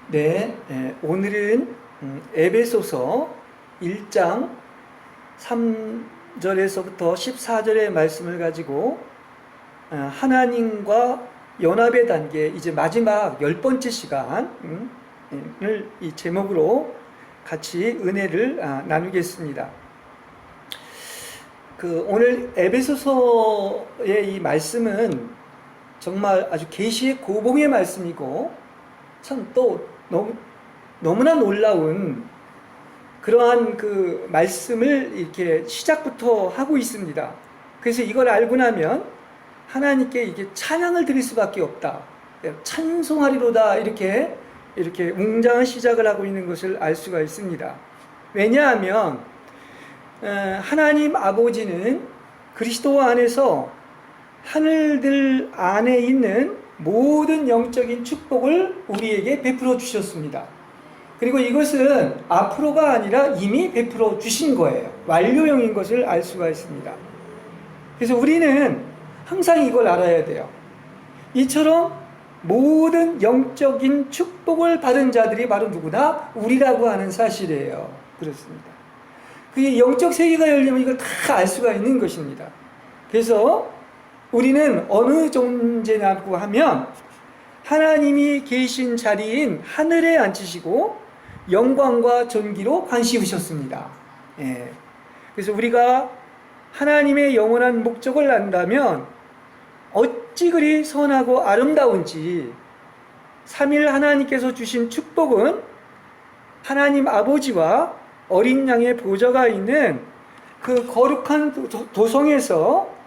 네, 오늘은 에베소서 1장 3절에서부터 14절의 말씀을 가지고 하나님과 연합의 단계, 이제 마지막 10번째 시간을 이 제목으로 같이 은혜를 나누겠습니다. 오늘 에베소서의 이 말씀은 정말 아주 계시의 고봉의 말씀이고 참 또 너무나 놀라운 그러한 그 말씀을 이렇게 시작부터 하고 있습니다. 그래서 이걸 알고 나면 하나님께 이게 찬양을 드릴 수밖에 없다. 찬송하리로다. 이렇게 웅장한 시작을 하고 있는 것을 알 수가 있습니다. 왜냐하면 하나님 아버지는 그리스도 안에서 하늘들 안에 있는 모든 영적인 축복을 우리에게 베풀어 주셨습니다. 그리고 이것은 앞으로가 아니라 이미 베풀어 주신 거예요. 완료형인 것을 알 수가 있습니다. 그래서 우리는 항상 이걸 알아야 돼요. 이처럼 모든 영적인 축복을 받은 자들이 바로 누구나 우리라고 하는 사실이에요. 그렇습니다. 그게 영적 세계가 열리면 이걸 다 알 수가 있는 것입니다. 그래서 우리는 어느 존재냐고 하면 하나님이 계신 자리인 하늘에 앉히시고 영광과 존귀로 관시우셨습니다. 그래서 우리가 하나님의 영원한 목적을 안다면 어찌 그리 선하고 아름다운지 삼일 하나님께서 주신 축복은 하나님 아버지와 어린 양의 보좌가 있는 그 거룩한 도성에서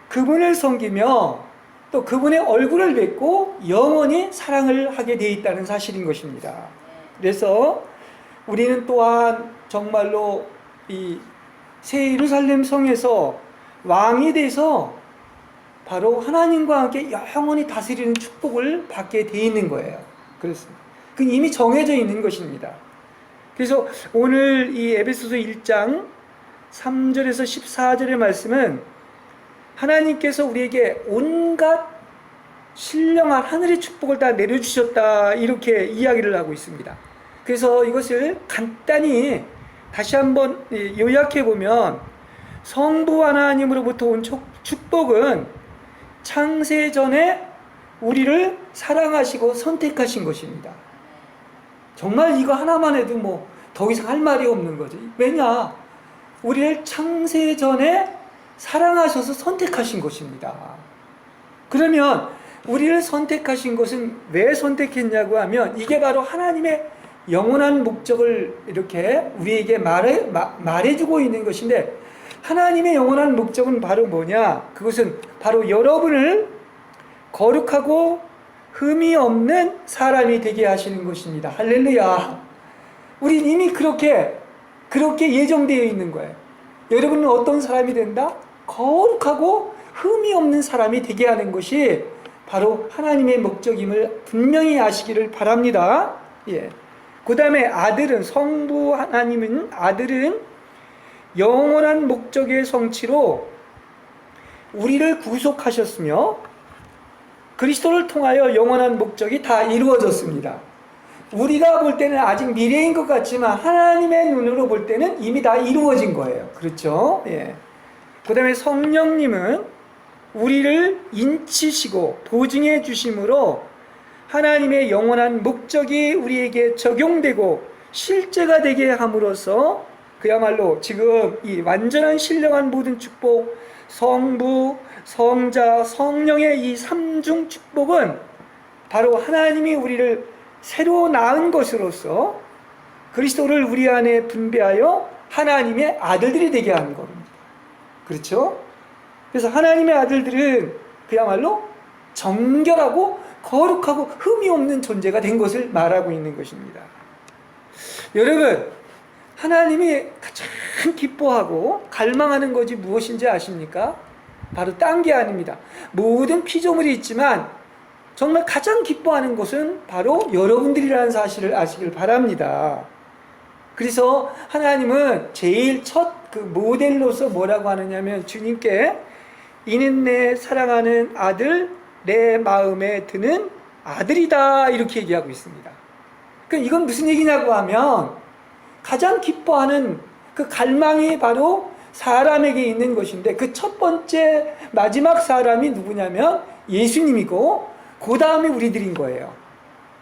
그분을 섬기며 또 그분의 얼굴을 뵙고 영원히 사랑을 하게 되어 있다는 사실인 것입니다. 그래서 우리는 또한 정말로 이 새 예루살렘 성에서 왕이 돼서 바로 하나님과 함께 영원히 다스리는 축복을 받게 되어 있는 거예요. 그렇습니다. 그 이미 정해져 있는 것입니다. 그래서 오늘 이 에베소서 1장 3절에서 14절의 말씀은 하나님께서 우리에게 온갖 신령한 하늘의 축복을 다 내려주셨다, 이렇게 이야기를 하고 있습니다. 그래서 이것을 간단히 다시 한번 요약해 보면 성부 하나님으로부터 온 축복은 창세 전에 우리를 사랑하시고 선택하신 것입니다. 정말 이거 하나만 해도 뭐 더 이상 할 말이 없는 거죠. 왜냐? 우리를 창세 전에 사랑하셔서 선택하신 것입니다. 그러면 우리를 선택하신 것은 왜 선택했냐고 하면 이게 바로 하나님의 영원한 목적을 이렇게 우리에게 말해주고 있는 것인데, 하나님의 영원한 목적은 바로 뭐냐? 그것은 바로 여러분을 거룩하고 흠이 없는 사람이 되게 하시는 것입니다. 할렐루야. 우린 이미 그렇게 예정되어 있는 거예요. 여러분은 어떤 사람이 된다? 거룩하고 흠이 없는 사람이 되게 하는 것이 바로 하나님의 목적임을 분명히 아시기를 바랍니다. 그 다음에 아들은, 성부 하나님은, 아들은 영원한 목적의 성취로 우리를 구속하셨으며 그리스도를 통하여 영원한 목적이 다 이루어졌습니다. 우리가 볼 때는 아직 미래인 것 같지만 하나님의 눈으로 볼 때는 이미 다 이루어진 거예요. 그렇죠? 그 다음에 성령님은 우리를 인치시고 보증해 주심으로 하나님의 영원한 목적이 우리에게 적용되고 실제가 되게 함으로써 그야말로 지금 이 완전한 신령한 모든 축복, 성부, 성자, 성령의 이 삼중 축복은 바로 하나님이 우리를 새로 낳은 것으로서 그리스도를 우리 안에 분배하여 하나님의 아들들이 되게 하는 겁니다. 그렇죠? 그래서 하나님의 아들들은 그야말로 정결하고 거룩하고 흠이 없는 존재가 된 것을 말하고 있는 것입니다. 여러분, 하나님이 가장 기뻐하고 갈망하는 것이 무엇인지 아십니까? 바로 딴 게 아닙니다. 모든 피조물이 있지만 정말 가장 기뻐하는 것은 바로 여러분들이라는 사실을 아시길 바랍니다. 그래서 하나님은 제일 첫 그 모델로서 뭐라고 하느냐면 주님께 이는 내 사랑하는 아들, 내 마음에 드는 아들이다, 이렇게 얘기하고 있습니다. 이건 무슨 얘기냐고 하면 가장 기뻐하는 그 갈망이 바로 사람에게 있는 것인데 그 첫 번째 마지막 사람이 누구냐면 예수님이고 그 다음에 우리들인 거예요.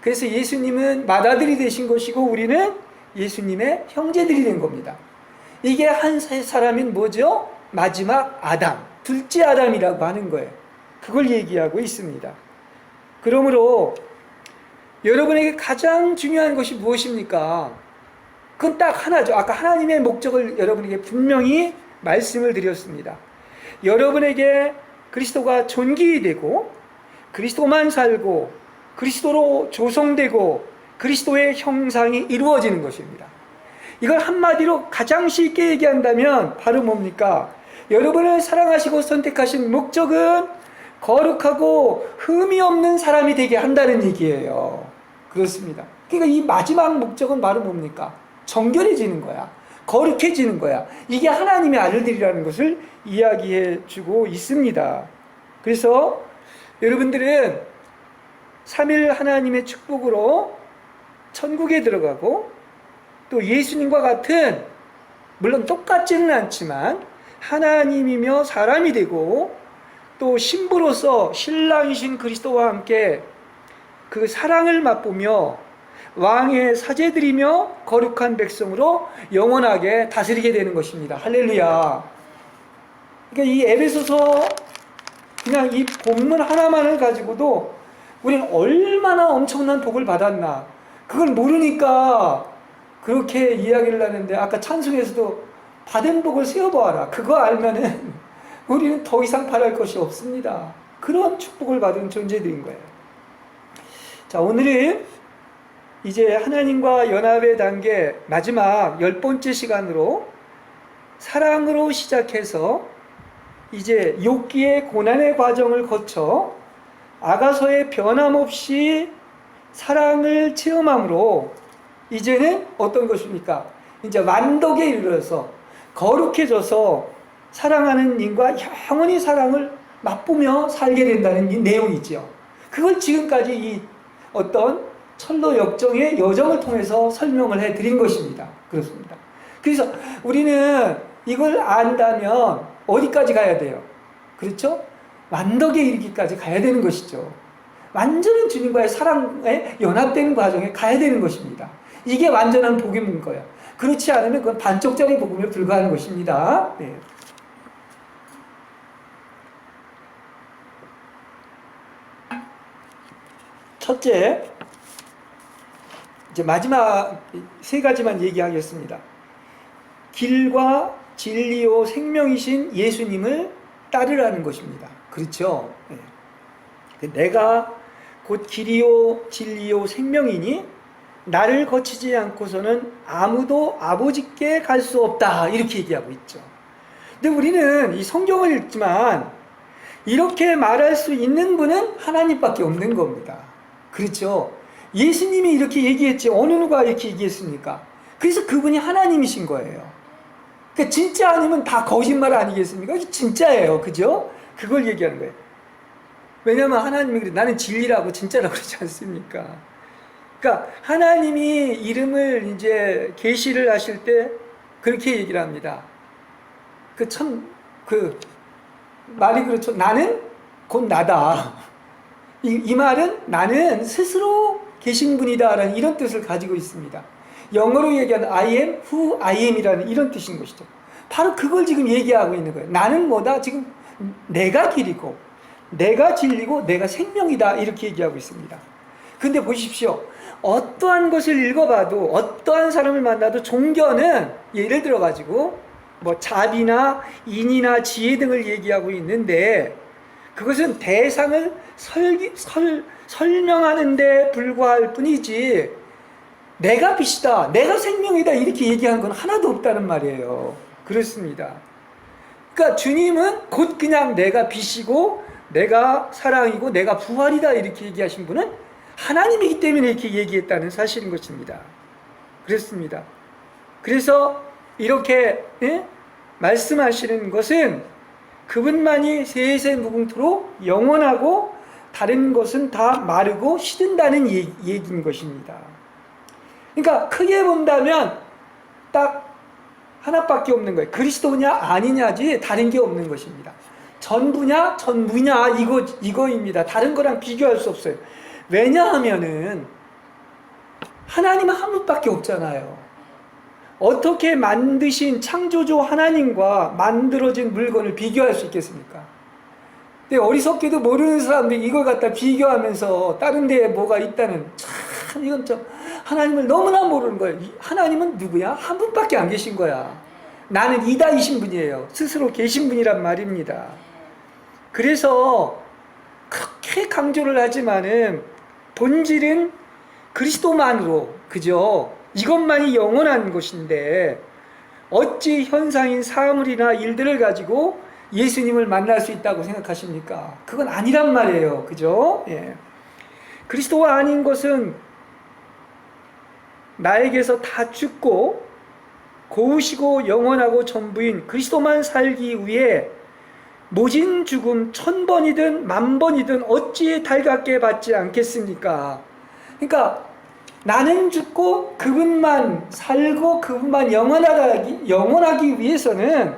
그래서 예수님은 맏아들이 되신 것이고 우리는 예수님의 형제들이 된 겁니다. 이게 한 사람인 뭐죠? 마지막 아담, 둘째 아담이라고 하는 거예요. 그걸 얘기하고 있습니다. 그러므로 여러분에게 가장 중요한 것이 무엇입니까? 그건 딱 하나죠. 아까 하나님의 목적을 여러분에게 분명히 말씀을 드렸습니다. 여러분에게 그리스도가 존귀히 되고 그리스도만 살고 그리스도로 조성되고 그리스도의 형상이 이루어지는 것입니다. 이걸 한마디로 가장 쉽게 얘기한다면 바로 뭡니까? 여러분을 사랑하시고 선택하신 목적은 거룩하고 흠이 없는 사람이 되게 한다는 얘기예요. 그렇습니다. 그러니까 이 마지막 목적은 바로 뭡니까? 정결해지는 거야. 거룩해지는 거야. 이게 하나님의 아들들이라는 것을 이야기해 주고 있습니다. 그래서 여러분들은 3일 하나님의 축복으로 천국에 들어가고 또 예수님과 같은, 물론 똑같지는 않지만 하나님이며 사람이 되고 또 신부로서 신랑이신 그리스도와 함께 그 사랑을 맛보며 왕의 사제들이며 거룩한 백성으로 영원하게 다스리게 되는 것입니다. 할렐루야. 그러니까 이 에베소서 그냥 이 본문 하나만을 가지고도 우리는 얼마나 엄청난 복을 받았나 그걸 모르니까 그렇게 이야기를 하는데, 아까 찬송에서도 받은 복을 세어보아라, 그거 알면은 우리는 더 이상 바랄 것이 없습니다. 그런 축복을 받은 존재들인 거예요. 자, 오늘은 이제 하나님과 연합의 단계 마지막 10번째 시간으로 사랑으로 시작해서 이제 욥기의 고난의 과정을 거쳐 아가서의 변함없이 사랑을 체험함으로 이제는 어떤 것입니까? 이제 완덕에 이르러서 거룩해져서 사랑하는 님과 영원히 사랑을 맛보며 살게 된다는 이 내용이지요. 그걸 지금까지 이 어떤 철로 역정의 여정을 통해서 설명을 해드린 것입니다. 그렇습니다. 그래서 우리는 이걸 안다면 어디까지 가야 돼요? 그렇죠? 완덕에 이르기까지 가야 되는 것이죠. 완전한 주님과의 사랑에 연합되는 과정에 가야 되는 것입니다. 이게 완전한 복음인 거예요. 그렇지 않으면 그건 반쪽짜리 복음에 불과한 것입니다. 네. 첫째, 이제 마지막 세 가지만 얘기하겠습니다. 길과 진리요 생명이신 예수님을 따르라는 것입니다. 그렇죠? 네. 내가 곧 길이요 진리요 생명이니 나를 거치지 않고서는 아무도 아버지께 갈 수 없다, 이렇게 얘기하고 있죠. 근데 우리는 이 성경을 읽지만 이렇게 말할 수 있는 분은 하나님밖에 없는 겁니다. 그렇죠? 예수님이 이렇게 얘기했지 어느 누가 이렇게 얘기했습니까? 그래서 그분이 하나님이신 거예요. 그러니까 진짜 아니면 다 거짓말 아니겠습니까? 이게 진짜예요. 그죠? 그걸 얘기하는 거예요. 왜냐하면 하나님이 그래, 나는 진리라고 진짜라고 그러지 않습니까? 그러니까 하나님이 이름을 이제 계시를 하실 때 그렇게 얘기를 합니다. 그 말이 그렇죠. 나는 곧 나다. 이 말은 나는 스스로 계신 분이다라는 이런 뜻을 가지고 있습니다. 영어로 얘기하는 I am who I am이라는 이런 뜻인 것이죠. 바로 그걸 지금 얘기하고 있는 거예요. 나는 뭐다? 지금 내가 길이고 내가 진리고 내가 생명이다, 이렇게 얘기하고 있습니다. 근데 보십시오. 어떠한 것을 읽어봐도 어떠한 사람을 만나도 종교는 예를 들어가지고 뭐 자비나 인이나 지혜 등을 얘기하고 있는데 그것은 대상을 설명하는 데 불과할 뿐이지 내가 빛이다, 내가 생명이다, 이렇게 얘기하는 건 하나도 없다는 말이에요. 그렇습니다. 그러니까 주님은 곧 그냥 내가 빛이고 내가 사랑이고 내가 부활이다, 이렇게 얘기하신 분은 하나님이기 때문에 이렇게 얘기했다는 사실인 것입니다. 그렇습니다. 그래서 이렇게 말씀하시는 것은 그분만이 세세 무궁토록 영원하고 다른 것은 다 마르고 시든다는 얘기인 것입니다. 그러니까 크게 본다면 딱 하나밖에 없는 거예요. 그리스도냐 아니냐지 다른 게 없는 것입니다. 전부냐 전무냐 이거입니다. 다른 거랑 비교할 수 없어요. 왜냐하면은 하나님은 한 분밖에 없잖아요. 어떻게 만드신 창조주 하나님과 만들어진 물건을 비교할 수 있겠습니까? 근데 어리석게도 모르는 사람들이 이걸 갖다 비교하면서 다른 데에 뭐가 있다는, 참 이건 좀 하나님을 너무나 모르는 거예요. 하나님은 누구야? 한 분밖에 안 계신 거야. 나는 이다이신 분이에요. 스스로 계신 분이란 말입니다. 그래서 그렇게 강조를 하지만은 본질은 그리스도만으로, 그죠? 이것만이 영원한 것인데 어찌 현상인 사물이나 일들을 가지고 예수님을 만날 수 있다고 생각하십니까? 그건 아니란 말이에요. 그죠? 예. 그리스도가 아닌 것은 나에게서 다 죽고 고우시고 영원하고 전부인 그리스도만 살기 위해 모진 죽음 1000번이든 10,000번이든 어찌 달갑게 받지 않겠습니까? 그러니까 나는 죽고 그분만 살고 그분만 영원하기 위해서는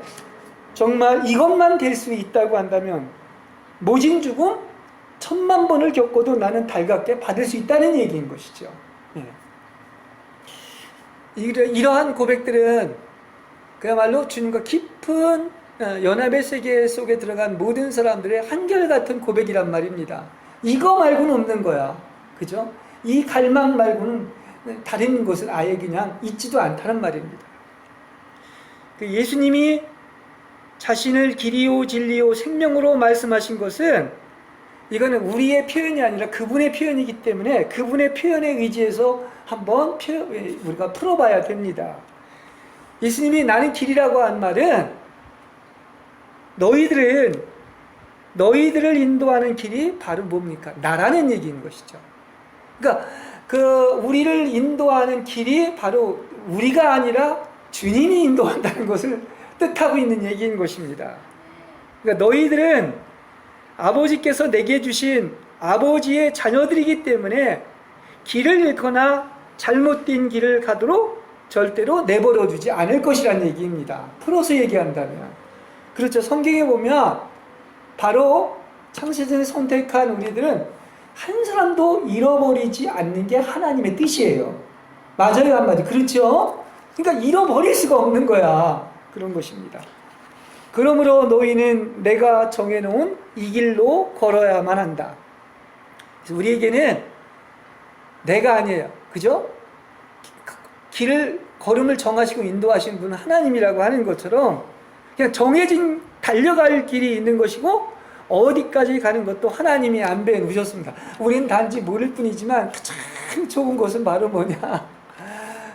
정말 이것만 될 수 있다고 한다면 모진 죽음 10,000,000번을 겪어도 나는 달갑게 받을 수 있다는 얘기인 것이죠. 예. 이러한 고백들은 그야말로 주님과 깊은 연합의 세계 속에 들어간 모든 사람들의 한결같은 고백이란 말입니다. 이거 말고는 없는 거야. 그죠? 이 갈망 말고는 다른 것은 아예 그냥 있지도 않다는 말입니다. 예수님이 자신을 길이요 진리요 생명으로 말씀하신 것은 이거는 우리의 표현이 아니라 그분의 표현이기 때문에 그분의 표현에 의지해서 한번 우리가 풀어봐야 됩니다. 예수님이 나는 길이라고 한 말은 너희들을 인도하는 길이 바로 뭡니까? 나라는 얘기인 것이죠. 그러니까 우리를 인도하는 길이 바로 우리가 아니라 주님이 인도한다는 것을 뜻하고 있는 얘기인 것입니다. 그러니까 너희들은 아버지께서 내게 주신 아버지의 자녀들이기 때문에 길을 잃거나 잘못된 길을 가도록 절대로 내버려 두지 않을 것이라는 얘기입니다. 풀어서 얘기한다면. 그렇죠. 성경에 보면 바로 창세전에 선택한 우리들은 한 사람도 잃어버리지 않는 게 하나님의 뜻이에요. 맞아요, 한마디. 그렇죠? 그러니까 잃어버릴 수가 없는 거야. 그런 것입니다. 그러므로 너희는 내가 정해놓은 이 길로 걸어야만 한다. 그래서 우리에게는 내가 아니에요. 그죠? 걸음을 정하시고 인도하시는 분은 하나님이라고 하는 것처럼 그냥 정해진 달려갈 길이 있는 것이고 어디까지 가는 것도 하나님이 안배해 놓으셨습니다. 우리는 단지 모를 뿐이지만 가장 좋은 것은 바로 뭐냐?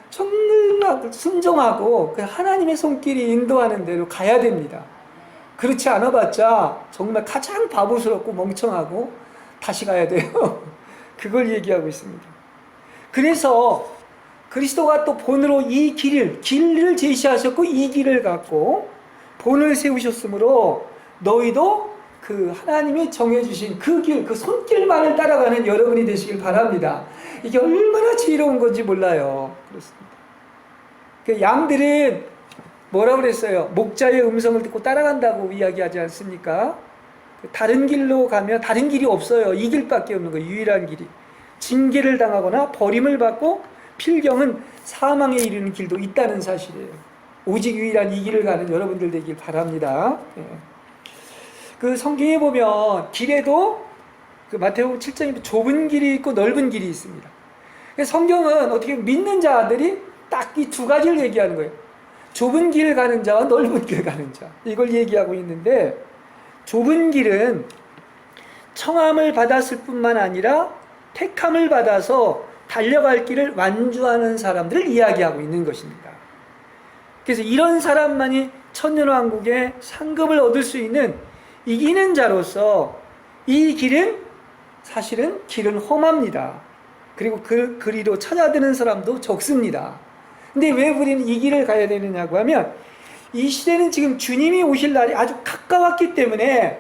정말 순종하고 하나님의 손길이 인도하는 대로 가야 됩니다. 그렇지 않아봤자 정말 가장 바보스럽고 멍청하고 다시 가야 돼요. 그걸 얘기하고 있습니다. 그래서 그리스도가 또 본으로 이 길을 제시하셨고 이 길을 갖고 본을 세우셨으므로 너희도 그 하나님이 정해주신 그 길, 그 손길만을 따라가는 여러분이 되시길 바랍니다. 이게 얼마나 지혜로운 건지 몰라요. 그렇습니다. 그 양들은 뭐라고 그랬어요? 목자의 음성을 듣고 따라간다고 이야기하지 않습니까? 다른 길로 가면 다른 길이 없어요. 이 길밖에 없는 거예요. 유일한 길이. 징계를 당하거나 버림을 받고 필경은 사망에 이르는 길도 있다는 사실이에요. 오직 유일한 이 길을 가는 여러분들 되길 바랍니다. 예. 그 성경에 보면 길에도 마태복음 7장에 좁은 길이 있고 넓은 길이 있습니다. 성경은 어떻게 믿는 자들이 딱 이 두 가지를 얘기하는 거예요. 좁은 길을 가는 자와 넓은 길을 가는 자. 이걸 얘기하고 있는데 좁은 길은 청함을 받았을 뿐만 아니라 택함을 받아서 달려갈 길을 완주하는 사람들을 이야기하고 있는 것입니다. 그래서 이런 사람만이 천년왕국의 상급을 얻을 수 있는 이기는 자로서 이 길은 사실은 길은 험합니다. 그리고 그 그리로 찾아드는 사람도 적습니다. 근데 왜 우리는 이 길을 가야 되느냐고 하면 이 시대는 지금 주님이 오실 날이 아주 가까웠기 때문에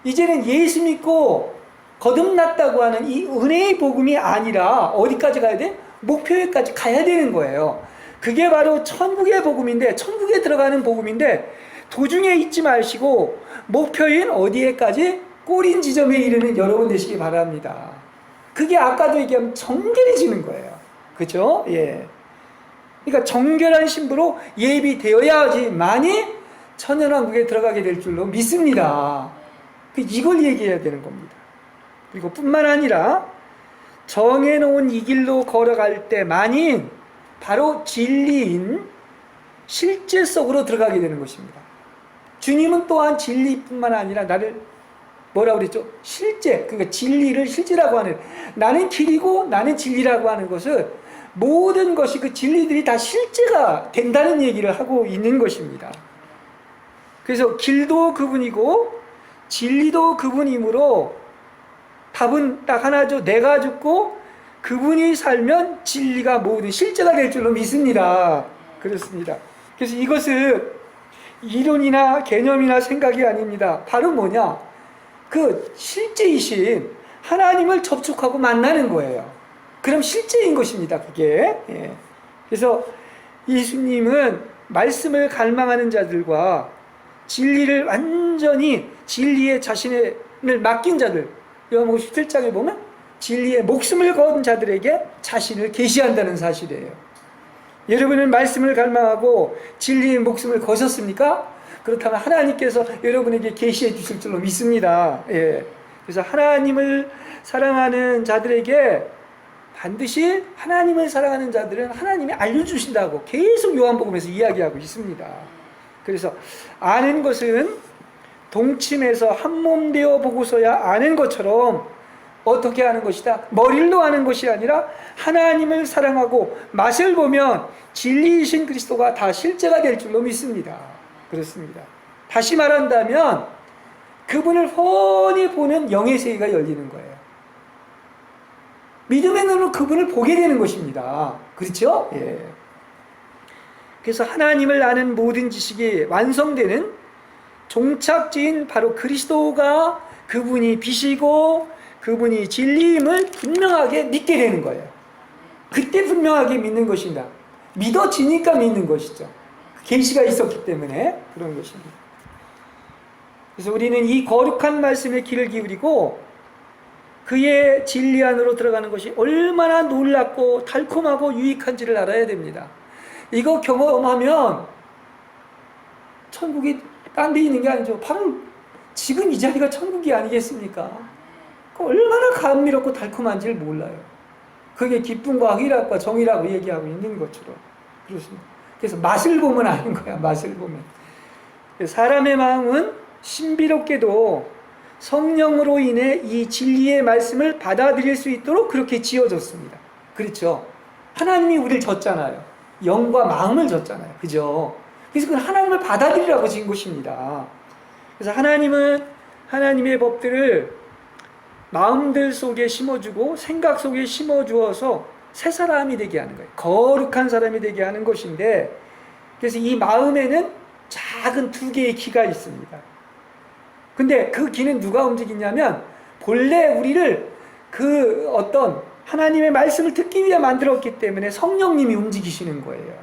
이제는 예수 믿고 거듭났다고 하는 이 은혜의 복음이 아니라 어디까지 가야 돼? 목표에까지 가야 되는 거예요. 그게 바로 천국의 복음인데, 천국에 들어가는 복음인데, 도중에 잊지 마시고 목표인 어디에까지? 꼬린 지점에 이르는 여러분 되시기 바랍니다. 그게 아까도 얘기하면 정결해지는 거예요. 그죠? 예. 그러니까 정결한 신부로 예비되어야지만이 천년왕국에 들어가게 될 줄로 믿습니다. 이걸 얘기해야 되는 겁니다. 그리고 뿐만 아니라 정해놓은 이 길로 걸어갈 때만이 바로 진리인 실제 속으로 들어가게 되는 것입니다. 주님은 또한 진리뿐만 아니라 나를 뭐라고 그랬죠? 실제, 그러니까 진리를 실제라고 하는, 나는 길이고 나는 진리라고 하는 것은 모든 것이 그 진리들이 다 실제가 된다는 얘기를 하고 있는 것입니다. 그래서 길도 그분이고 진리도 그분이므로 답은 딱 하나죠. 내가 죽고 그분이 살면 진리가 모든 실제가 될 줄로 믿습니다. 그렇습니다. 그래서 이것은 이론이나 개념이나 생각이 아닙니다. 바로 뭐냐? 그 실제이신 하나님을 접촉하고 만나는 거예요. 그럼 실제인 것입니다. 그게. 예. 그래서 예수님은 말씀을 갈망하는 자들과 진리를 완전히 진리에 자신을 맡긴 자들, 요한복음 17장에 보면 진리에 목숨을 건 자들에게 자신을 계시한다는 사실이에요. 여러분은 말씀을 갈망하고 진리의 목숨을 거셨습니까? 그렇다면 하나님께서 여러분에게 계시해 주실 줄로 믿습니다. 예. 그래서 하나님을 사랑하는 자들에게 반드시 하나님을 사랑하는 자들은 하나님이 알려주신다고 계속 요한복음에서 이야기하고 있습니다. 그래서 아는 것은 동침해서 한몸 되어 보고서야 아는 것처럼 어떻게 하는 것이다? 머리로 아는 것이 아니라 하나님을 사랑하고 맛을 보면 진리이신 그리스도가 다 실제가 될 줄로 믿습니다. 그렇습니다. 다시 말한다면 그분을 훤히 보는 영의 세계가 열리는 거예요. 믿음의 눈으로 그분을 보게 되는 것입니다. 그렇죠? 예. 그래서 하나님을 아는 모든 지식이 완성되는 종착지인 바로 그리스도가 그분이 빛이고 그분이 진리임을 분명하게 믿게 되는 거예요. 그때 분명하게 믿는 것입니다. 믿어지니까 믿는 것이죠. 계시가 있었기 때문에 그런 것입니다. 그래서 우리는 이 거룩한 말씀에 귀를 기울이고 그의 진리 안으로 들어가는 것이 얼마나 놀랍고 달콤하고 유익한지를 알아야 됩니다. 이거 경험하면 천국이 딴 데 있는 게 아니죠. 바로 지금 이 자리가 천국이 아니겠습니까? 얼마나 감미롭고 달콤한지를 몰라요. 그게 기쁨과 희락과 정의라고 얘기하고 있는 것처럼 그렇습니다. 그래서 맛을 보면 아는 거야. 맛을 보면. 사람의 마음은 신비롭게도 성령으로 인해 이 진리의 말씀을 받아들일 수 있도록 그렇게 지어졌습니다. 그렇죠? 하나님이 우리를 줬잖아요. 영과 마음을 줬잖아요. 그죠? 그래서 그건 하나님을 받아들이라고 지은 것입니다. 그래서 하나님은 하나님의 법들을 마음들 속에 심어주고 생각 속에 심어주어서 새 사람이 되게 하는 거예요. 거룩한 사람이 되게 하는 것인데, 그래서 이 마음에는 작은 두 개의 기가 있습니다. 근데 그 기는 누가 움직이냐면 본래 우리를 그 어떤 하나님의 말씀을 듣기 위해 만들었기 때문에 성령님이 움직이시는 거예요.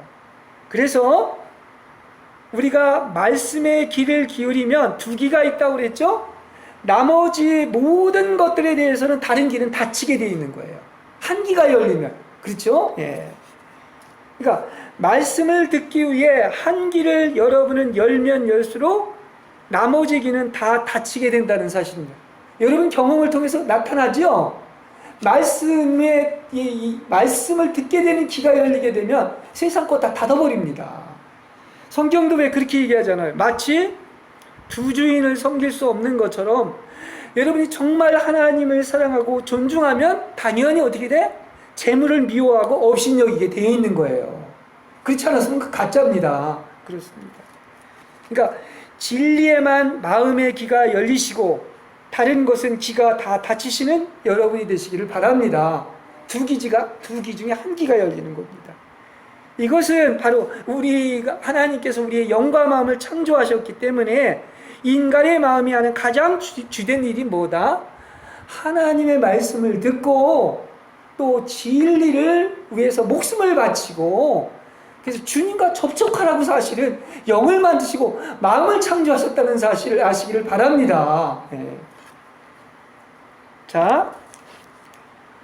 그래서 우리가 말씀의 귀를 기울이면 두 귀가 있다고 그랬죠? 나머지 모든 것들에 대해서는 다른 귀는 닫히게 되어 있는 거예요. 한 귀가 열리면. 그렇죠? 예. 그러니까 말씀을 듣기 위해 한 귀를 여러분은 열면 열수록 나머지 귀는 다 닫히게 된다는 사실입니다. 여러분 경험을 통해서 나타나죠? 말씀을 듣게 되는 귀가 열리게 되면 세상 것 다 닫아버립니다. 성경도 왜 그렇게 얘기하잖아요. 마치 두 주인을 섬길 수 없는 것처럼 여러분이 정말 하나님을 사랑하고 존중하면 당연히 어떻게 돼? 재물을 미워하고 업신여기게 되어 있는 거예요. 그렇지 않았으면 그 가짜입니다. 그렇습니다. 그러니까 진리에만 마음의 귀가 열리시고 다른 것은 귀가 다 닫히시는 여러분이 되시기를 바랍니다. 두 귀 중에 한 귀가 열리는 겁니다. 이것은 바로 하나님께서 우리의 영과 마음을 창조하셨기 때문에 인간의 마음이 하는 가장 주된 일이 뭐다? 하나님의 말씀을 듣고 또 진리를 위해서 목숨을 바치고, 그래서 주님과 접촉하라고 사실은 영을 만드시고 마음을 창조하셨다는 사실을 아시기를 바랍니다. 네. 자,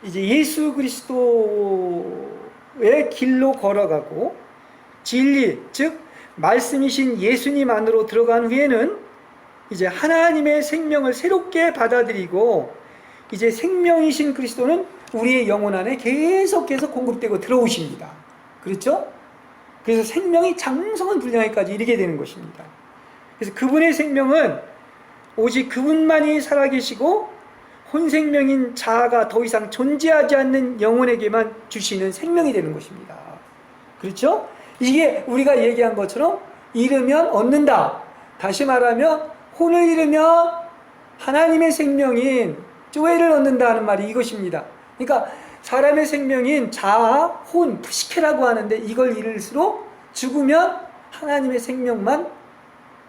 이제 예수 그리스도의 길로 걸어가고 진리, 즉 말씀이신 예수님 안으로 들어간 후에는 이제 하나님의 생명을 새롭게 받아들이고, 이제 생명이신 그리스도는 우리의 영혼 안에 계속해서 공급되고 들어오십니다. 그렇죠? 그래서 생명이 장성한 분량에까지 이르게 되는 것입니다. 그래서 그분의 생명은 오직 그분만이 살아계시고 혼생명인 자아가 더 이상 존재하지 않는 영혼에게만 주시는 생명이 되는 것입니다. 그렇죠? 이게 우리가 얘기한 것처럼 잃으면 얻는다. 다시 말하면 혼을 잃으면 하나님의 생명인 조회를 얻는다는 말이 이것입니다. 그러니까 사람의 생명인 자아, 혼, 푸시케라고 하는데, 이걸 잃을수록 죽으면 하나님의 생명만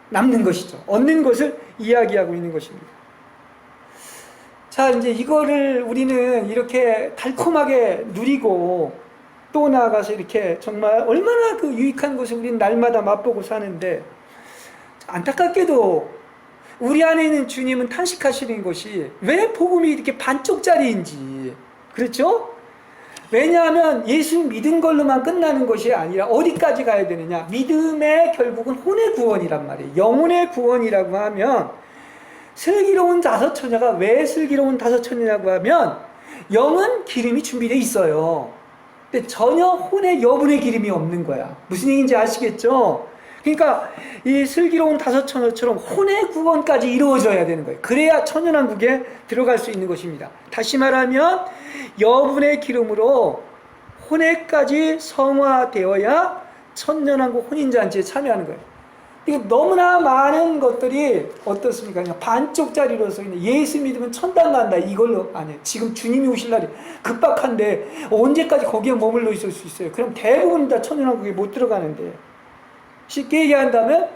남는 것이죠. 얻는 것을 이야기하고 있는 것입니다. 자, 이제 이거를 우리는 이렇게 달콤하게 누리고 또 나아가서 이렇게 정말 얼마나 그 유익한 것을 우리는 날마다 맛보고 사는데, 안타깝게도 우리 안에 있는 주님은 탄식하시는 것이 왜 복음이 이렇게 반쪽짜리인지. 그렇죠? 왜냐하면 예수 믿은 걸로만 끝나는 것이 아니라 어디까지 가야 되느냐? 믿음의 결국은 혼의 구원이란 말이에요. 영혼의 구원이라고 하면, 슬기로운 다섯 처녀가 왜 슬기로운 다섯 처녀냐고 하면, 영은 기름이 준비되어 있어요. 근데 전혀 혼의 여분의 기름이 없는 거야. 무슨 얘기인지 아시겠죠? 그러니까 이 슬기로운 다섯 처녀처럼 혼의 구원까지 이루어져야 되는 거예요. 그래야 천연왕국에 들어갈 수 있는 것입니다. 다시 말하면 여분의 기름으로 혼에까지 성화되어야 천년왕국 혼인잔치에 참여하는 거예요. 이게 너무나 많은 것들이 어떻습니까? 그냥 반쪽짜리로서 있는, 예수 믿으면 천당 간다, 이걸로 아니에요. 지금 주님이 오실 날이 급박한데 언제까지 거기에 머물러 있을 수 있어요? 그럼 대부분 다 천년왕국에 못 들어가는데, 쉽게 얘기한다면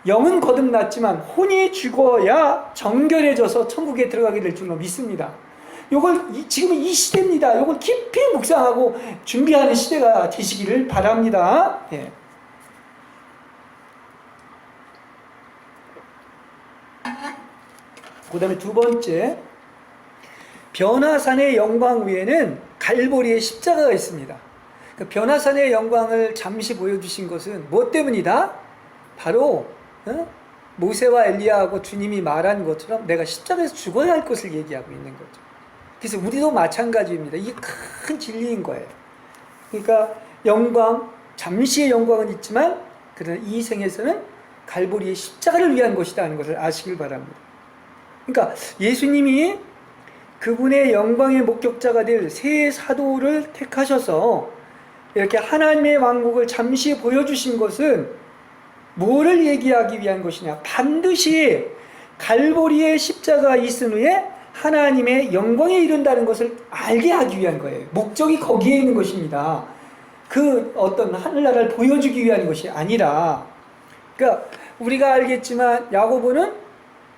영은 거듭났지만 혼이 죽어야 정결해져서 천국에 들어가게 될 줄로 믿습니다. 요걸 지금 이 시대입니다. 요걸 깊이 묵상하고 준비하는 시대가 되시기를 바랍니다. 예. 그 다음에 두 번째, 변화산의 영광 위에는 갈보리의 십자가가 있습니다. 그 변화산의 영광을 잠시 보여주신 것은 무엇 때문이다? 바로 모세와 엘리야하고 주님이 말한 것처럼 내가 십자가에서 죽어야 할 것을 얘기하고 있는 거죠. 그래서 우리도 마찬가지입니다. 이게 큰 진리인 거예요. 그러니까 영광, 잠시의 영광은 있지만 그러나 이 생에서는 갈보리의 십자가를 위한 것이다 하는 것을 아시길 바랍니다. 그러니까 예수님이 그분의 영광의 목격자가 될 세 사도를 택하셔서 이렇게 하나님의 왕국을 잠시 보여주신 것은 뭐를 얘기하기 위한 것이냐? 반드시 갈보리의 십자가 있은 후에 하나님의 영광에 이른다는 것을 알게 하기 위한 거예요. 목적이 거기에 있는 것입니다. 그 어떤 하늘나라를 보여주기 위한 것이 아니라, 그러니까 우리가 알겠지만 야고보는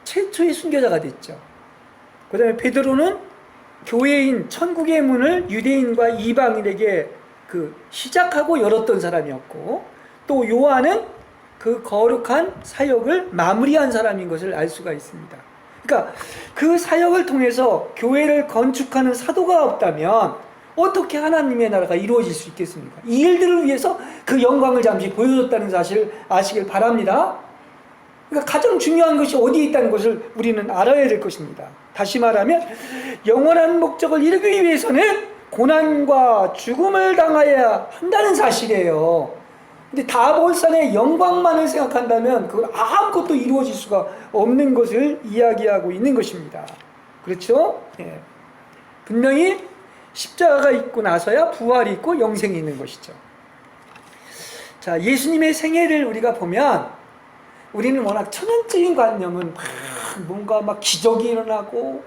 최초의 순교자가 됐죠. 그 다음에 베드로는 교회인 천국의 문을 유대인과 이방인에게 시작하고 열었던 사람이었고, 또 요한은 그 거룩한 사역을 마무리한 사람인 것을 알 수가 있습니다. 그러니까 그 사역을 통해서 교회를 건축하는 사도가 없다면 어떻게 하나님의 나라가 이루어질 수 있겠습니까? 이 일들을 위해서 그 영광을 잠시 보여줬다는 사실을 아시길 바랍니다. 그러니까 가장 중요한 것이 어디에 있다는 것을 우리는 알아야 될 것입니다. 다시 말하면 영원한 목적을 이루기 위해서는 고난과 죽음을 당해야 한다는 사실이에요. 근데 다볼산의 영광만을 생각한다면 그건 아무것도 이루어질 수가 없는 것을 이야기하고 있는 것입니다. 그렇죠? 예. 분명히 십자가가 있고 나서야 부활이 있고 영생이 있는 것이죠. 자, 예수님의 생애를 우리가 보면 우리는 워낙 천연적인 관념은 뭔가 기적이 일어나고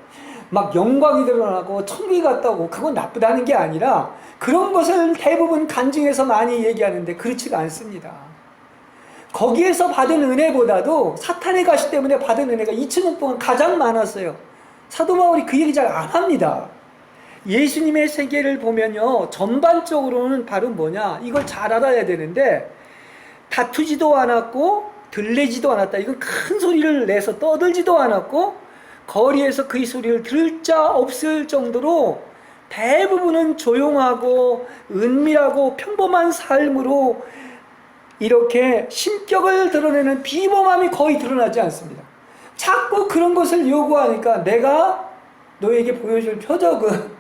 영광이 드러나고 천국이 갔다 오고, 그건 나쁘다는 게 아니라 그런 것을 대부분 간증해서 많이 얘기하는데 그렇지가 않습니다. 거기에서 받은 은혜보다도 사탄의 가시 때문에 받은 은혜가 2000년 동안 가장 많았어요. 사도 바울이 그 얘기 잘 안 합니다. 예수님의 세계를 보면요, 전반적으로는 바로 뭐냐, 이걸 잘 알아야 되는데, 다투지도 않았고 들리지도 않았다. 이건 큰 소리를 내서 떠들지도 않았고 거리에서 그 소리를 들을 자 없을 정도로 대부분은 조용하고 은밀하고 평범한 삶으로 이렇게 신격을 드러내는 비범함이 거의 드러나지 않습니다. 자꾸 그런 것을 요구하니까 내가 너에게 보여줄 표적은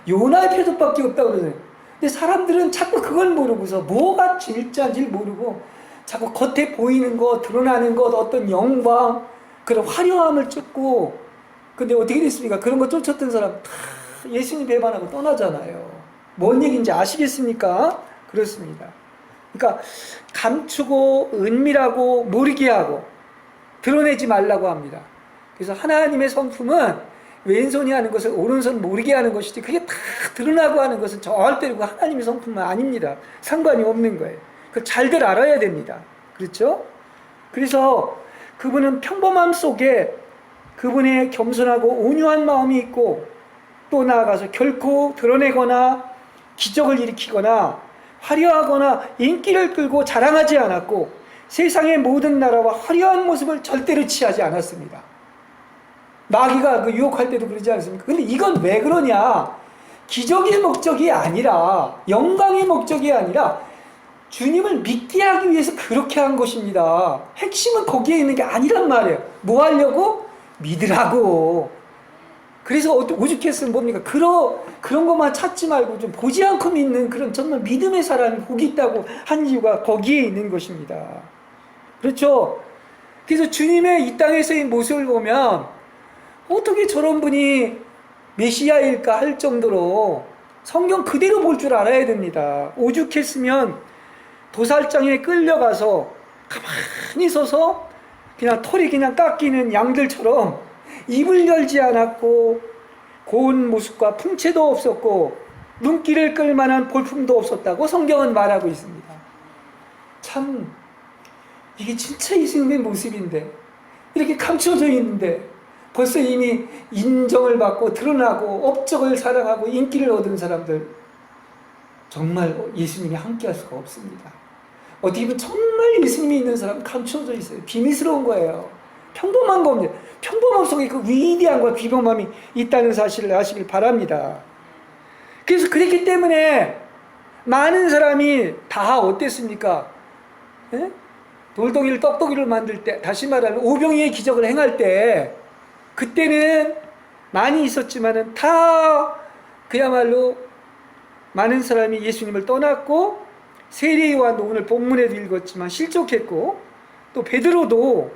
요나의 표적밖에 없다고 그러잖아요. 근데 사람들은 자꾸 그걸 모르고서 뭐가 진짜인지 모르고 자꾸 겉에 보이는 것, 드러나는 것, 어떤 영광, 그런 화려함을 쫓고, 근데 어떻게 됐습니까? 그런 거 쫓았던 사람 다 예수님 배반하고 떠나잖아요. 뭔 얘기인지 아시겠습니까? 그렇습니다. 그러니까 감추고 은밀하고 모르게 하고 드러내지 말라고 합니다. 그래서 하나님의 성품은 왼손이 하는 것을 오른손 모르게 하는 것이지, 그게 다 드러나고 하는 것은 절대로 하나님의 성품은 아닙니다. 상관이 없는 거예요. 그걸 잘들 알아야 됩니다. 그렇죠? 그래서 그분은 평범함 속에 그분의 겸손하고 온유한 마음이 있고, 또 나아가서 결코 드러내거나 기적을 일으키거나 화려하거나 인기를 끌고 자랑하지 않았고, 세상의 모든 나라와 화려한 모습을 절대로 취하지 않았습니다. 마귀가 그 유혹할 때도 그러지 않습니까? 근데 이건 왜 그러냐? 기적의 목적이 아니라, 영광의 목적이 아니라 주님을 믿게 하기 위해서 그렇게 한 것입니다. 핵심은 거기에 있는 게 아니란 말이에요. 뭐 하려고? 믿으라고. 그래서 오죽했으면 뭡니까? 그런 것만 찾지 말고 좀 보지 않고 믿는 그런 정말 믿음의 사람이 복이 있다고 한 이유가 거기에 있는 것입니다. 그렇죠? 그래서 주님의 이 땅에서의 모습을 보면 어떻게 저런 분이 메시아일까 할 정도로 성경 그대로 볼 줄 알아야 됩니다. 오죽했으면 도살장에 끌려가서 가만히 서서 그냥 털이 그냥 깎이는 양들처럼 입을 열지 않았고, 고운 모습과 풍채도 없었고 눈길을 끌만한 볼품도 없었다고 성경은 말하고 있습니다. 참 이게 진짜 예수님의 모습인데, 이렇게 감춰져 있는데 벌써 이미 인정을 받고 드러나고 업적을 사랑하고 인기를 얻은 사람들, 정말 예수님이 함께할 수가 없습니다. 어떻게 보면 정말 예수님이 있는 사람은 감춰져 있어요. 비밀스러운 거예요. 평범한 겁니다. 평범함 속에 그 위대함과 비범함이 있다는 사실을 아시길 바랍니다. 그래서 그랬기 때문에 많은 사람이 다 어땠습니까? 예? 돌덩이를 떡떡이를 만들 때, 다시 말하면 오병이의 기적을 행할 때, 그때는 많이 있었지만은 다 그야말로 많은 사람이 예수님을 떠났고, 세례요한도 오늘 본문에도 읽었지만 실족했고, 또 베드로도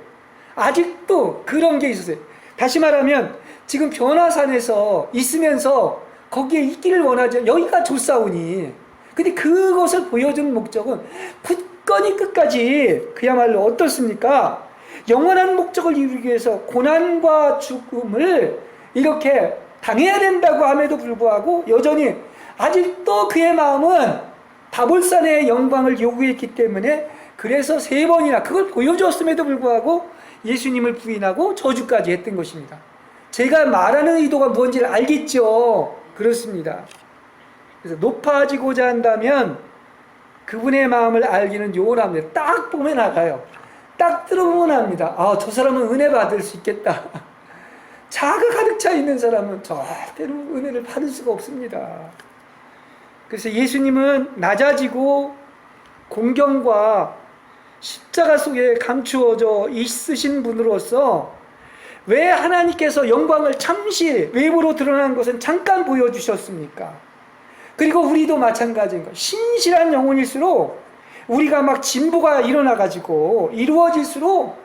아직도 그런 게 있었어요. 다시 말하면 지금 변화산에서 있으면서 거기에 있기를 원하죠. 여기가 좋사오니. 근데 그것을 보여주는 목적은 굳건히 끝까지 그야말로 어떻습니까? 영원한 목적을 이루기 위해서 고난과 죽음을 이렇게 당해야 된다고 함에도 불구하고 여전히 아직도 그의 마음은 다볼산의 영광을 요구했기 때문에, 그래서 3번이나 그걸 보여줬음에도 불구하고 예수님을 부인하고 저주까지 했던 것입니다. 제가 말하는 의도가 뭔지를 알겠죠? 그렇습니다. 그래서 높아지고자 한다면 그분의 마음을 알기는 요원합니다. 딱 보면 알아요. 딱 들어보면 압니다. 아, 저 사람은 은혜 받을 수 있겠다. 자가 가득 차 있는 사람은 절대로 은혜를 받을 수가 없습니다. 그래서 예수님은 낮아지고 공경과 십자가 속에 감추어져 있으신 분으로서 왜 하나님께서 영광을 잠시 외부로 드러난 것은 잠깐 보여주셨습니까? 그리고 우리도 마찬가지인 것. 신실한 영혼일수록 우리가 막 진보가 일어나가지고 이루어질수록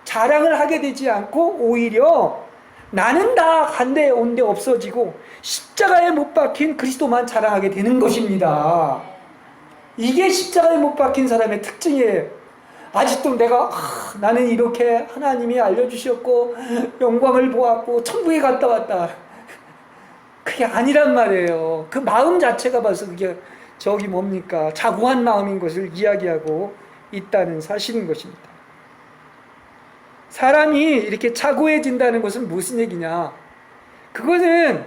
자랑을 하게 되지 않고 오히려 나는 다 간데 온데 없어지고 십자가에 못 박힌 그리스도만 자랑하게 되는 것입니다. 이게 십자가에 못 박힌 사람의 특징이에요. 아직도 내가 나는 이렇게 하나님이 알려주셨고 영광을 보았고 천국에 갔다 왔다, 그게 아니란 말이에요. 그 마음 자체가 벌써 그게 저기 뭡니까? 자고한 마음인 것을 이야기하고 있다는 사실인 것입니다. 사람이 이렇게 자고해진다는 것은 무슨 얘기냐? 그것은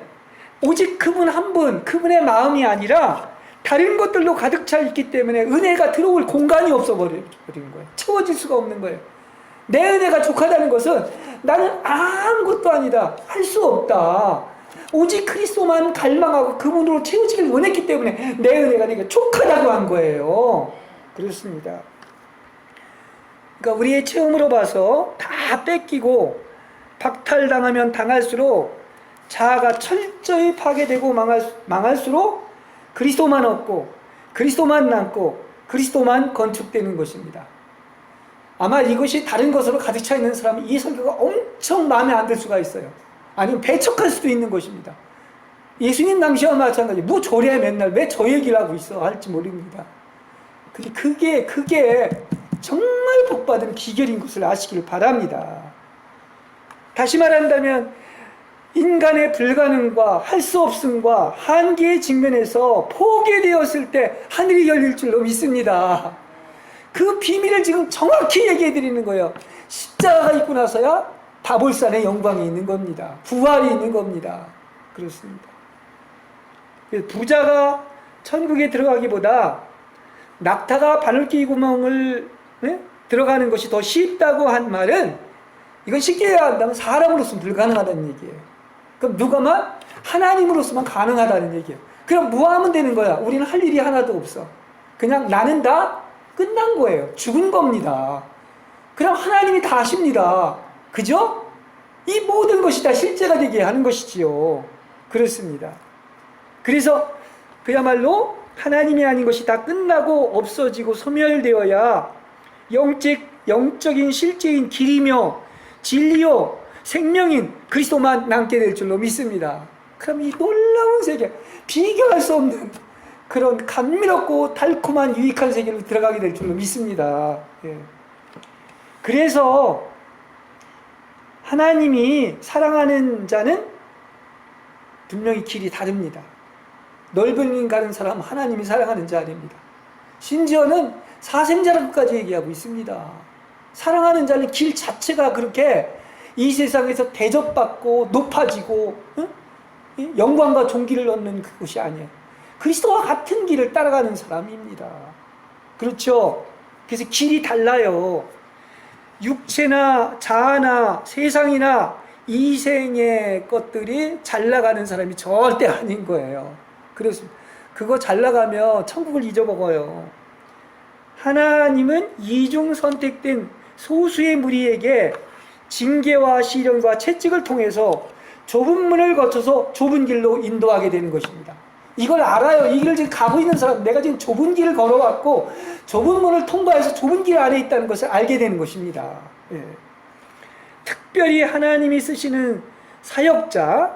오직 그분 한 분, 그분의 마음이 아니라 다른 것들로 가득 차 있기 때문에 은혜가 들어올 공간이 없어버리는 거예요. 채워질 수가 없는 거예요. 내 은혜가 족하다는 것은 나는 아무것도 아니다, 할 수 없다, 오직 그리스도만 갈망하고 그분으로 채워지길 원했기 때문에 내 은혜가 내게 족하다고 한 거예요. 그렇습니다. 그러니까 우리의 체험으로 봐서 다 뺏기고 박탈당하면 당할수록 자아가 철저히 파괴되고 망할수록 그리스도만 얻고 그리스도만 남고 그리스도만 건축되는 것입니다. 아마 이것이 다른 것으로 가득 차 있는 사람은 이 설교가 엄청 마음에 안 들 수가 있어요. 아니면 배척할 수도 있는 것입니다. 예수님 당시와 마찬가지, 뭐 저래 맨날 왜 저 얘기를 하고 있어 할지 모릅니다. 그게 정말 복받은 비결인 것을 아시길 바랍니다. 다시 말한다면 인간의 불가능과 할 수 없음과 한계에 직면해서 포기되었을 때 하늘이 열릴 줄로 믿습니다. 그 비밀을 지금 정확히 얘기해 드리는 거예요. 십자가가 있고 나서야 다볼산의 영광이 있는 겁니다. 부활이 있는 겁니다. 그렇습니다. 부자가 천국에 들어가기보다 낙타가 바늘귀 구멍을 들어가는 것이 더 쉽다고 한 말은, 이건 쉽게 한다면 사람으로서는 불가능하다는 얘기예요. 그럼 누가만? 하나님으로서만 가능하다는 얘기예요. 그럼 뭐 하면 되는 거야? 우리는 할 일이 하나도 없어. 그냥 나는 다 끝난 거예요. 죽은 겁니다. 그럼 하나님이 다 하십니다. 그죠? 이 모든 것이 다 실제가 되게 하는 것이지요. 그렇습니다. 그래서 그야말로 하나님이 아닌 것이 다 끝나고 없어지고 소멸되어야 영적인 실제인 길이며 진리요 생명인 그리스도만 남게 될 줄로 믿습니다. 그럼 이 놀라운 세계, 비교할 수 없는 그런 감미롭고 달콤한 유익한 세계로 들어가게 될 줄로 믿습니다. 예. 그래서 하나님이 사랑하는 자는 분명히 길이 다릅니다. 넓은 길 가는 사람은 하나님이 사랑하는 자 아닙니다. 심지어는 사생자라고까지 얘기하고 있습니다. 사랑하는 자는 길 자체가 그렇게 이 세상에서 대접받고 높아지고 영광과 존귀를 얻는 그것이 아니에요. 그리스도와 같은 길을 따라가는 사람입니다. 그렇죠? 그래서 길이 달라요. 육체나 자아나 세상이나 이생의 것들이 잘 나가는 사람이 절대 아닌 거예요. 그렇습니다. 그거 잘 나가면 천국을 잊어먹어요. 하나님은 이중 선택된 소수의 무리에게 징계와 시련과 채찍을 통해서 좁은 문을 거쳐서 좁은 길로 인도하게 되는 것입니다. 이걸 알아요. 이 길을 지금 가고 있는 사람, 내가 지금 좁은 길을 걸어왔고 좁은 문을 통과해서 좁은 길 안에 있다는 것을 알게 되는 것입니다. 예. 특별히 하나님이 쓰시는 사역자,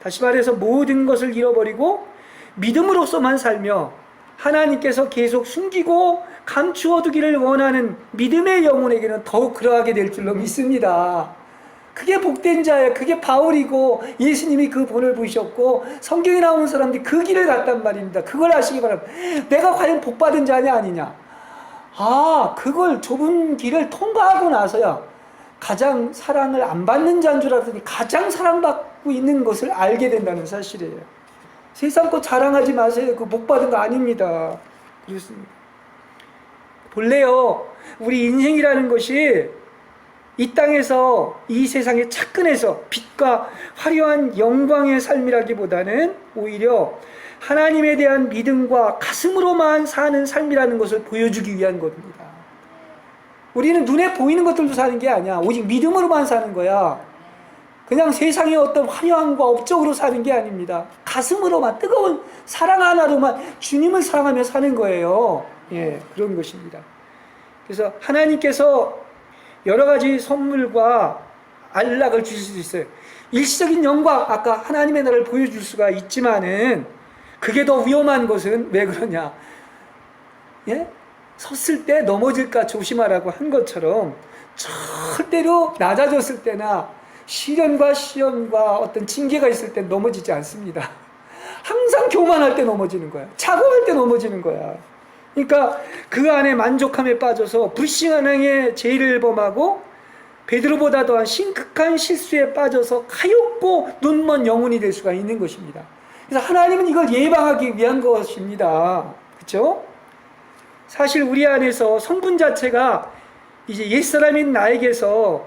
다시 말해서 모든 것을 잃어버리고 믿음으로서만 살며 하나님께서 계속 숨기고 감추어두기를 원하는 믿음의 영혼에게는 더욱 그러하게 될 줄로 믿습니다. 그게 복된 자예요. 그게 바울이고 예수님이 그 본을 보이셨고 성경에 나오는 사람들이 그 길을 갔단 말입니다. 그걸 아시기 바랍니다. 내가 과연 복받은 자냐 아니냐. 그걸 좁은 길을 통과하고 나서야 가장 사랑을 안 받는 자인 줄 알았더니 가장 사랑받고 있는 것을 알게 된다는 사실이에요. 세상 것 자랑하지 마세요. 그거 복받은 거 아닙니다. 그렇습니다. 본래요, 우리 인생이라는 것이 이 땅에서 이 세상에 착근해서 빛과 화려한 영광의 삶이라기보다는 오히려 하나님에 대한 믿음과 가슴으로만 사는 삶이라는 것을 보여주기 위한 겁니다. 우리는 눈에 보이는 것들도 사는 게 아니야. 오직 믿음으로만 사는 거야. 그냥 세상의 어떤 화려함과 업적으로 사는 게 아닙니다. 가슴으로만, 뜨거운 사랑 하나로만 주님을 사랑하며 사는 거예요. 예, 그런 것입니다. 그래서 하나님께서 여러 가지 선물과 안락을 주실 수 있어요. 일시적인 영광, 아까 하나님의 나라를 보여줄 수가 있지만은 그게 더 위험한 것은 왜 그러냐? 예? 섰을 때 넘어질까 조심하라고 한 것처럼 절대로 낮아졌을 때나 시련과 시험과 어떤 징계가 있을 때 넘어지지 않습니다. 항상 교만할 때 넘어지는 거야. 자고할 때 넘어지는 거야. 그러니까 그 안에 만족함에 빠져서 불쌍한 행에 죄를 범하고 베드로보다 더한 심각한 실수에 빠져서 가엾고 눈먼 영혼이 될 수가 있는 것입니다. 그래서 하나님은 이걸 예방하기 위한 것입니다. 그렇죠? 사실 우리 안에서 성분 자체가 이제 옛사람인 나에게서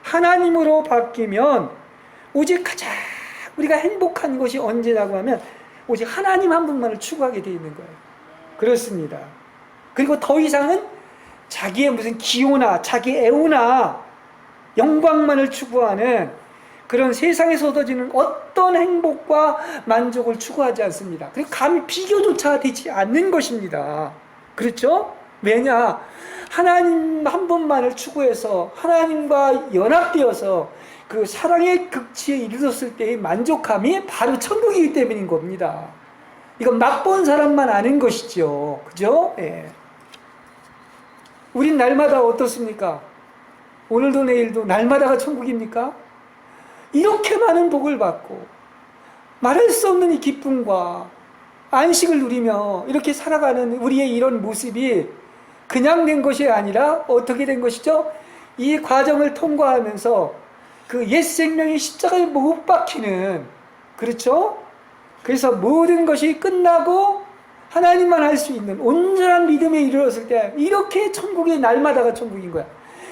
하나님으로 바뀌면 오직 가장 우리가 행복한 것이 언제라고 하면 오직 하나님 한 분만을 추구하게 되어 있는 거예요. 그렇습니다. 그리고 더 이상은 자기의 무슨 기호나 자기 애호나 영광만을 추구하는 그런 세상에서 얻어지는 어떤 행복과 만족을 추구하지 않습니다. 그리고 감히 비교조차 되지 않는 것입니다. 그렇죠? 왜냐? 하나님 한 분만을 추구해서 하나님과 연합되어서 그 사랑의 극치에 이르렀을 때의 만족함이 바로 천국이기 때문인 겁니다. 이건 맛본 사람만 아는 것이죠. 그죠? 예. 우린 날마다 어떻습니까? 오늘도 내일도 날마다가 천국입니까? 이렇게 많은 복을 받고 말할 수 없는 이 기쁨과 안식을 누리며 이렇게 살아가는 우리의 이런 모습이 그냥 된 것이 아니라 어떻게 된 것이죠? 이 과정을 통과하면서 그 옛 생명이 십자가에 못 박히는, 그렇죠? 그래서 모든 것이 끝나고 하나님만 할 수 있는 온전한 믿음에 이르렀을 때 이렇게 천국이 날마다가 천국인 거야.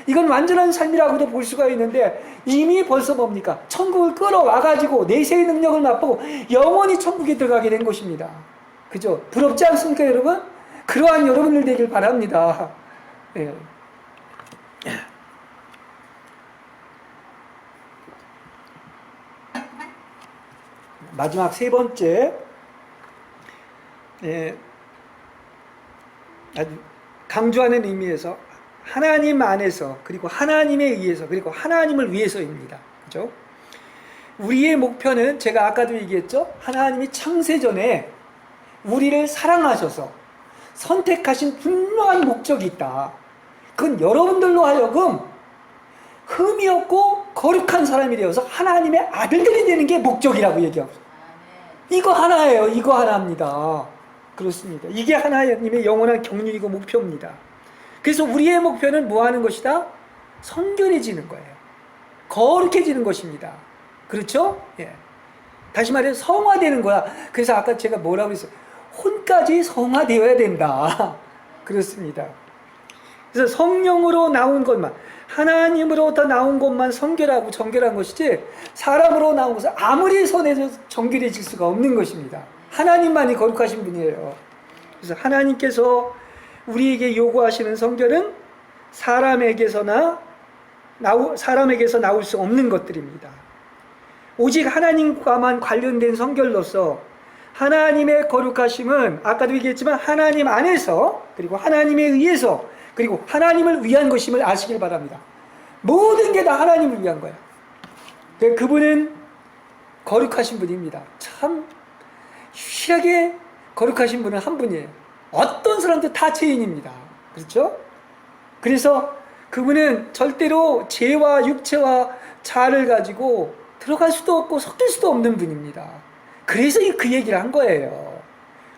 이건 완전한 삶이라고도 볼 수가 있는데 이미 벌써 뭡니까? 천국을 끌어와가지고 내세의 능력을 맛보고 영원히 천국에 들어가게 된 것입니다. 그죠? 부럽지 않습니까, 여러분? 그러한 여러분들 되길 바랍니다. 예. 마지막 세 번째, 예, 아주 강조하는 의미에서 하나님 안에서 그리고 하나님에 의해서 그리고 하나님을 위해서입니다. 그죠? 우리의 목표는 제가 아까도 얘기했죠? 하나님이 창세전에 우리를 사랑하셔서 선택하신 분명한 목적이 있다. 그건 여러분들로 하여금 흠이 없고 거룩한 사람이 되어서 하나님의 아들들이 되는 게 목적이라고 얘기하고 있어요. 이거 하나예요. 이거 하나입니다. 그렇습니다. 이게 하나님의 영원한 경륜이고 목표입니다. 그래서 우리의 목표는 뭐 하는 것이다? 성결해지는 거예요. 거룩해지는 것입니다. 그렇죠? 예. 다시 말해서 성화되는 거야. 그래서 아까 제가 뭐라고 했어요? 혼까지 성화되어야 된다. 그렇습니다. 그래서 성령으로 나온 것만, 하나님으로부터 나온 것만 성결하고 정결한 것이지 사람으로 나온 것은 아무리 손에서 정결해질 수가 없는 것입니다. 하나님만이 거룩하신 분이에요. 그래서 하나님께서 우리에게 요구하시는 성결은 사람에게서 나올 수 없는 것들입니다. 오직 하나님과만 관련된 성결로서 하나님의 거룩하심은 아까도 얘기했지만 하나님 안에서 그리고 하나님에 의해서 그리고 하나님을 위한 것임을 아시길 바랍니다. 모든 게 다 하나님을 위한 거야. 그분은 거룩하신 분입니다. 참 유일하게 거룩하신 분은 한 분이에요. 어떤 사람도 다 죄인입니다. 그렇죠? 그래서 그분은 절대로 죄와 육체와 자아를 가지고 들어갈 수도 없고 섞일 수도 없는 분입니다. 그래서 그 얘기를 한 거예요.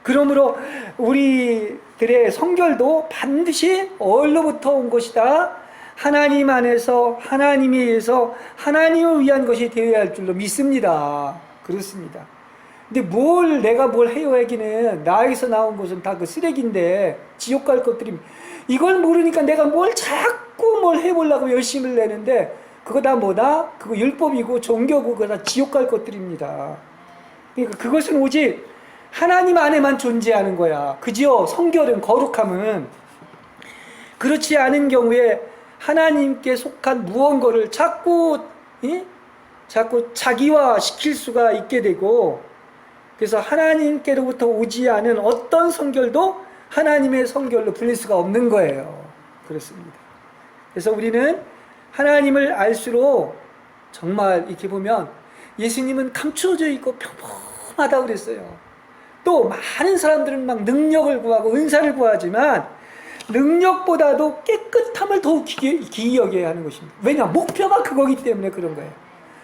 그러므로 우리들의 성결도 반드시 어디로부터 온 것이다? 하나님 안에서 하나님에 의해서 하나님을 위한 것이 되어야 할 줄로 믿습니다. 그렇습니다. 근데 내가 뭘 해요 하기는 나에게서 나온 것은 다 그 쓰레기인데 지옥 갈 것들입니다. 이걸 모르니까 내가 자꾸 뭘 해보려고 열심을 내는데 그거 다 뭐다? 그거 율법이고 종교고 그거 다 지옥 갈 것들입니다. 그러니까 그것은 오직 하나님 안에만 존재하는 거야. 그지요? 성결은, 거룩함은. 그렇지 않은 경우에 하나님께 속한 무언가를 자꾸 자기화 시킬 수가 있게 되고, 그래서 하나님께로부터 오지 않은 어떤 성결도 하나님의 성결로 불릴 수가 없는 거예요. 그렇습니다. 그래서 우리는 하나님을 알수록 정말 이렇게 보면 예수님은 감추어져 있고 평범하다고 그랬어요. 또 많은 사람들은 막 능력을 구하고 은사를 구하지만 능력보다도 깨끗함을 더욱 기이 여겨야 하는 것입니다. 왜냐? 목표가 그거기 때문에 그런 거예요.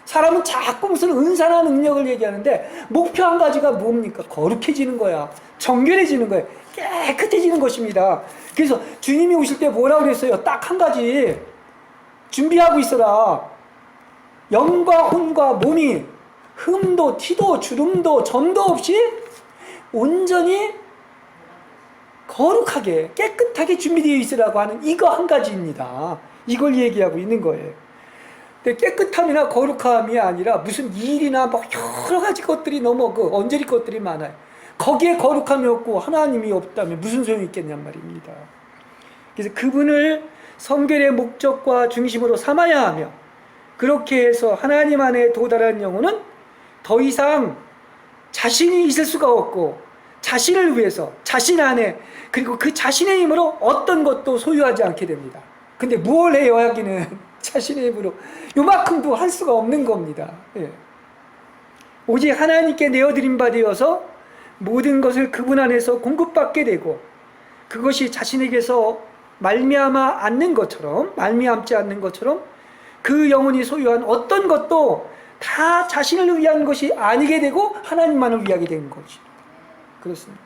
사람은 자꾸 무슨 은사나 능력을 얘기하는데 목표 한 가지가 뭡니까? 거룩해지는 거야. 정결해지는 거예요. 깨끗해지는 것입니다. 그래서 주님이 오실 때 뭐라고 그랬어요? 딱 한 가지 준비하고 있어라. 영과 혼과 몸이 흠도 티도 주름도 점도 없이 온전히 거룩하게 깨끗하게 준비되어 있으라고 하는 이거 한 가지입니다. 이걸 얘기하고 있는 거예요. 근데 깨끗함이나 거룩함이 아니라 무슨 일이나 막 여러 가지 것들이 너무 언저리 것들이 많아요. 거기에 거룩함이 없고 하나님이 없다면 무슨 소용이 있겠냔 말입니다. 그래서 그분을 성결의 목적과 중심으로 삼아야 하며, 그렇게 해서 하나님 안에 도달한 영혼은 더 이상 자신이 있을 수가 없고, 자신을 위해서 자신 안에, 그리고 그 자신의 힘으로 어떤 것도 소유하지 않게 됩니다. 근데 무엇을 해요? 하기는 자신의 힘으로 요만큼도 할 수가 없는 겁니다. 예. 오직 하나님께 내어드린 바 되어서 모든 것을 그분 안에서 공급받게 되고, 그것이 자신에게서 말미암지 않는 것처럼 그 영혼이 소유한 어떤 것도 다 자신을 위한 것이 아니게 되고 하나님만을 위하게 되는 것입니다. 그렇습니다.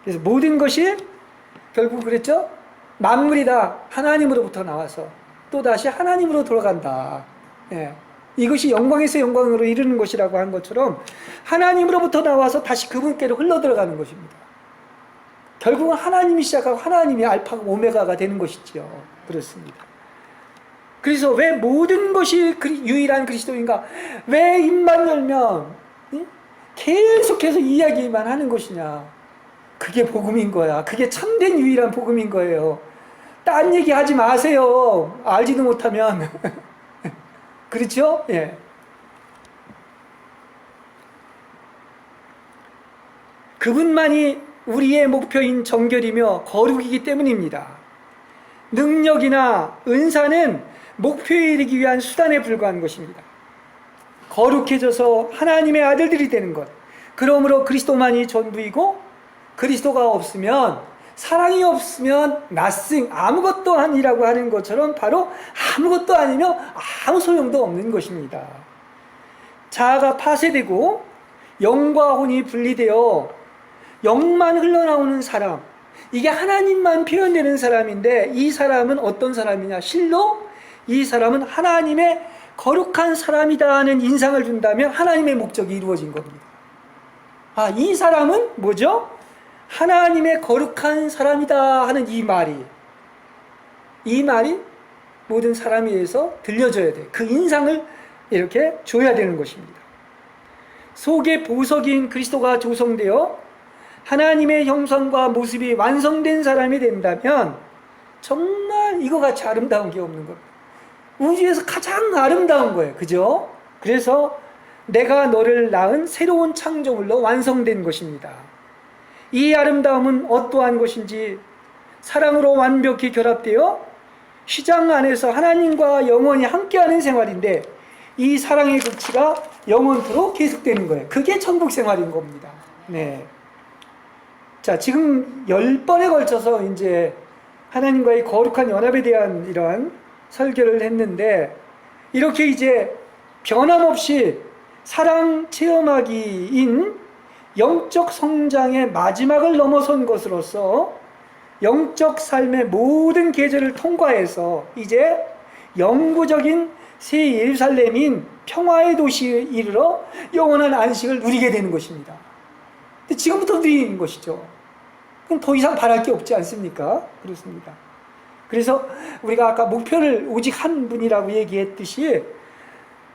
그래서 모든 것이 결국 그랬죠? 만물이 다 하나님으로부터 나와서 또다시 하나님으로 돌아간다. 예. 이것이 영광에서 영광으로 이르는 것이라고 한 것처럼 하나님으로부터 나와서 다시 그분께로 흘러들어가는 것입니다. 결국은 하나님이 시작하고 하나님이 알파가 오메가가 되는 것이죠. 그렇습니다. 그래서 왜 모든 것이 유일한 그리스도인가? 왜 입만 열면 계속해서 이야기만 하는 것이냐? 그게 복음인 거야. 그게 참된 유일한 복음인 거예요. 딴 얘기 하지 마세요. 알지도 못하면. 그렇죠? 예. 그분만이 우리의 목표인 정결이며 거룩이기 때문입니다. 능력이나 은사는 목표에 이르기 위한 수단에 불과한 것입니다. 거룩해져서 하나님의 아들들이 되는 것. 그러므로 그리스도만이 전부이고, 그리스도가 없으면, 사랑이 없으면 nothing, 아무것도 아니라고 하는 것처럼 바로 아무것도 아니며 아무 소용도 없는 것입니다. 자아가 파쇄되고 영과 혼이 분리되어 영만 흘러나오는 사람, 이게 하나님만 표현되는 사람인데, 이 사람은 어떤 사람이냐? 실로 이 사람은 하나님의 거룩한 사람이다 하는 인상을 준다면 하나님의 목적이 이루어진 겁니다. 아, 이 사람은 뭐죠? 하나님의 거룩한 사람이다 하는 이 말이 모든 사람에 의해서 들려줘야 돼. 그 인상을 이렇게 줘야 되는 것입니다. 속에 보석인 그리스도가 조성되어 하나님의 형상과 모습이 완성된 사람이 된다면 정말 이거 같이 아름다운 게 없는 겁니다. 우주에서 가장 아름다운 거예요. 그죠? 그래서 내가 너를 낳은 새로운 창조물로 완성된 것입니다. 이 아름다움은 어떠한 것인지 사랑으로 완벽히 결합되어 휘장 안에서 하나님과 영원히 함께하는 생활인데, 이 사랑의 극치가 영원토록 계속되는 거예요. 그게 천국 생활인 겁니다. 네. 자, 지금 10번에 걸쳐서 이제 하나님과의 거룩한 연합에 대한 이러한 설교를 했는데, 이렇게 이제 변함없이 사랑 체험하기인 영적 성장의 마지막을 넘어선 것으로서 영적 삶의 모든 계절을 통과해서 이제 영구적인 새 예루살렘인 평화의 도시에 이르러 영원한 안식을 누리게 되는 것입니다. 근데 지금부터 누리는 것이죠. 그럼 더 이상 바랄 게 없지 않습니까? 그렇습니다. 그래서 우리가 아까 목표를 오직 한 분이라고 얘기했듯이,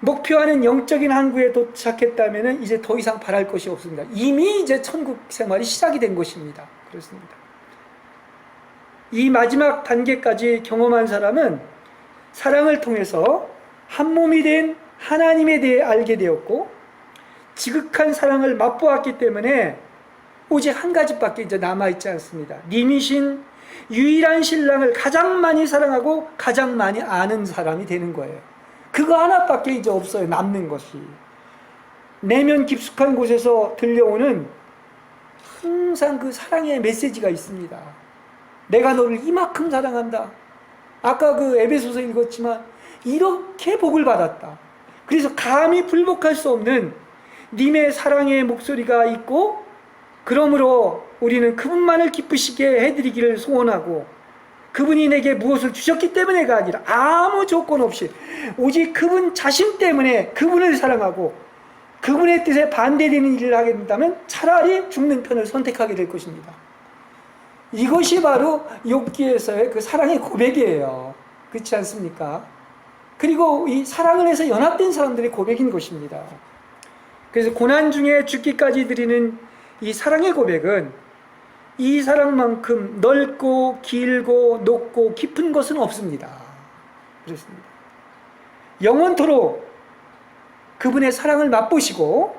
목표하는 영적인 항구에 도착했다면 이제 더 이상 바랄 것이 없습니다. 이미 이제 천국 생활이 시작이 된 것입니다. 그렇습니다. 이 마지막 단계까지 경험한 사람은 사랑을 통해서 한 몸이 된 하나님에 대해 알게 되었고, 지극한 사랑을 맛보았기 때문에 오직 한 가지밖에 이제 남아있지 않습니다. 님이신 유일한 신랑을 가장 많이 사랑하고 가장 많이 아는 사람이 되는 거예요. 그거 하나밖에 이제 없어요. 남는 것이. 내면 깊숙한 곳에서 들려오는 항상 그 사랑의 메시지가 있습니다. 내가 너를 이만큼 사랑한다. 아까 그 에베소서 읽었지만 이렇게 복을 받았다. 그래서 감히 불복할 수 없는 님의 사랑의 목소리가 있고, 그러므로 우리는 그분만을 기쁘시게 해드리기를 소원하고, 그분이 내게 무엇을 주셨기 때문에가 아니라 아무 조건 없이 오직 그분 자신 때문에 그분을 사랑하고, 그분의 뜻에 반대되는 일을 하게 된다면 차라리 죽는 편을 선택하게 될 것입니다. 이것이 바로 욥기에서의 그 사랑의 고백이에요. 그렇지 않습니까? 그리고 이 사랑을 해서 연합된 사람들의 고백인 것입니다. 그래서 고난 중에 죽기까지 드리는 이 사랑의 고백은 이 사랑만큼 넓고 길고 높고 깊은 것은 없습니다. 그렇습니다. 영원토록 그분의 사랑을 맛보시고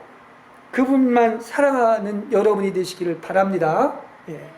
그분만 사랑하는 여러분이 되시기를 바랍니다. 예.